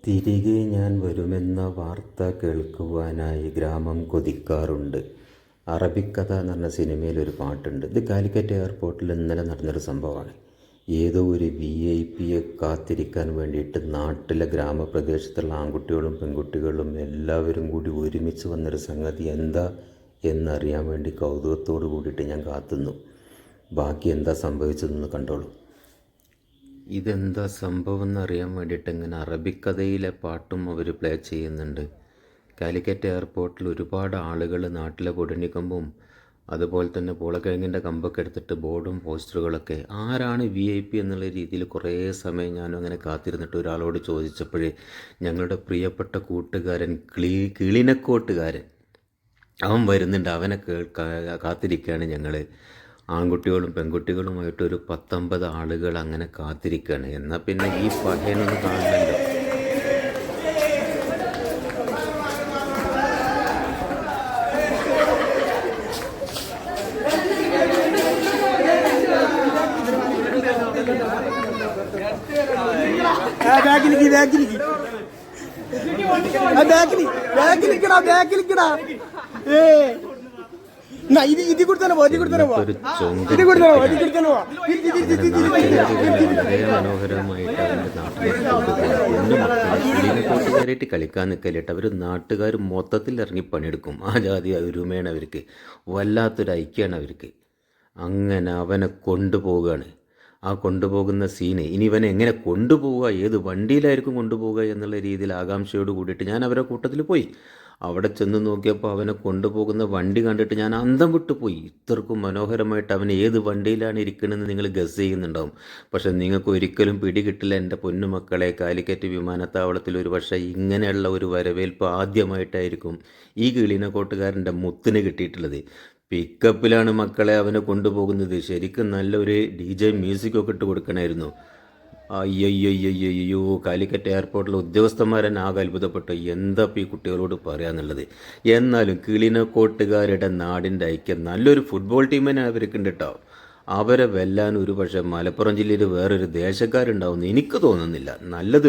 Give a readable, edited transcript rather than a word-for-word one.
തിരികെ ഞാൻ വരുമെന്ന വാർത്ത കേൾക്കുവാനായി ഗ്രാമം കൊതിക്കാറുണ്ട്. അറബിക്കഥ എന്ന് പറഞ്ഞ സിനിമയിലൊരു പാട്ടുണ്ട്. ഇത് കാലിക്കറ്റ് എയർപോർട്ടിൽ ഇന്നലെ നടന്നൊരു സംഭവമാണ്. ഏതോ ഒരു VIP-യെ കാത്തിരിക്കാൻ വേണ്ടിയിട്ട് നാട്ടിലെ ഗ്രാമപ്രദേശത്തുള്ള ആൺകുട്ടികളും പെൺകുട്ടികളും എല്ലാവരും കൂടി ഒരുമിച്ച് വന്നൊരു സംഗതി എന്താ എന്നറിയാൻ വേണ്ടി കൗതുകത്തോട് കൂടിയിട്ട് ഞാൻ കാത്തുന്നു. ബാക്കി എന്താ സംഭവിച്ചതെന്ന് കണ്ടോളൂ. ഇതെന്താ സംഭവം എന്നറിയാൻ വേണ്ടിയിട്ട് ഇങ്ങനെ അറബിക്കഥയിലെ പാട്ടും അവർ പ്ലേ ചെയ്യുന്നുണ്ട്. കാലിക്കറ്റ് എയർപോർട്ടിൽ ഒരുപാട് ആളുകൾ നാട്ടിലെ കൊടിനിക്കമ്പും അതുപോലെ തന്നെ പൂളക്കിഴങ്ങിൻ്റെ കമ്പൊക്കെ എടുത്തിട്ട് ബോർഡും പോസ്റ്ററുകളൊക്കെ. ആരാണ് VIP എന്നുള്ള രീതിയിൽ കുറേ സമയം ഞാനും അങ്ങനെ കാത്തിരുന്നിട്ട് ഒരാളോട് ചോദിച്ചപ്പോഴേ ഞങ്ങളുടെ പ്രിയപ്പെട്ട കൂട്ടുകാരൻ കിളിനക്കോട്ടുകാരൻ അവൻ വരുന്നുണ്ട്, അവനെ കാത്തിരിക്കുകയാണ് ഞങ്ങൾ. ആൺകുട്ടികളും പെൺകുട്ടികളുമായിട്ട് ഒരു 19 ആളുകൾ അങ്ങനെ കാത്തിരിക്കുകയാണ്. എന്നാൽ പിന്നെ ഈ പഹേനൊന്ന് കാണണമല്ലോ. മനോഹരമായിട്ട് അവൻ്റെ നാട്ടിലേക്ക് കളിക്കാൻ നിൽക്കലിട്ട് അവർ നാട്ടുകാർ മൊത്തത്തിൽ ഇറങ്ങി പണിയെടുക്കും. ആ ജാതി ഒരുമയാണ് അവർക്ക്, വല്ലാത്തൊരു ഐക്യമാണ് അവർക്ക്. അങ്ങനെ അവനെ കൊണ്ടുപോവുകയാണ്. ആ കൊണ്ടുപോകുന്ന സീന് ഇനി ഇവനെ എങ്ങനെ കൊണ്ടുപോവുക, ഏത് വണ്ടിയിലായിരിക്കും കൊണ്ടുപോവുക എന്നുള്ള രീതിയിൽ ആകാംക്ഷയോട് കൂടിയിട്ട് ഞാൻ അവരുടെ കൂട്ടത്തിൽ പോയി. അവിടെ ചെന്ന് നോക്കിയപ്പോൾ അവനെ കൊണ്ടുപോകുന്ന വണ്ടി കണ്ടിട്ട് ഞാൻ അന്തം വിട്ടു പോയി. ഇത്രക്കും മനോഹരമായിട്ട് അവൻ ഏത് വണ്ടിയിലാണ് ഇരിക്കണമെന്ന് നിങ്ങൾ ഗസ് ചെയ്യുന്നുണ്ടാവും. പക്ഷെ നിങ്ങൾക്ക് ഒരിക്കലും പിടികിട്ടില്ല എൻ്റെ പൊന്നുമക്കളെ. കാലിക്കറ്റ് വിമാനത്താവളത്തിൽ ഒരു പക്ഷേ ഇങ്ങനെയുള്ള ഒരു വരവേൽപ്പ് ആദ്യമായിട്ടായിരിക്കും ഈ കിളിനക്കോട്ടുകാരൻ്റെ മുത്തിന് കിട്ടിയിട്ടുള്ളത്. പിക്കപ്പിലാണ് മക്കളെ അവനെ കൊണ്ടുപോകുന്നത്. ശരിക്കും നല്ലൊരു DJ മ്യൂസിക്കൊക്കെ ഇട്ട് കൊടുക്കണമായിരുന്നു. അയ്യോ, കാലിക്കറ്റ് എയർപോർട്ടിലെ ഉദ്യോഗസ്ഥന്മാരെന്നെ ആകെ അത്ഭുതപ്പെട്ടു. എന്താ ഈ കുട്ടികളോട് പറയാന്നുള്ളത്. എന്നാലും കിളിനക്കോട്ടുകാരുടെ നാടിൻ്റെ ഐക്യം, നല്ലൊരു ഫുട്ബോൾ ടീമിനെ അവർക്കുണ്ട് കേട്ടോ. അവരെ വെല്ലാൻ ഒരു പക്ഷേ മലപ്പുറം ജില്ലയിൽ വേറൊരു ദേശക്കാരുണ്ടാവുമെന്ന് എനിക്ക് തോന്നുന്നില്ല. നല്ലത്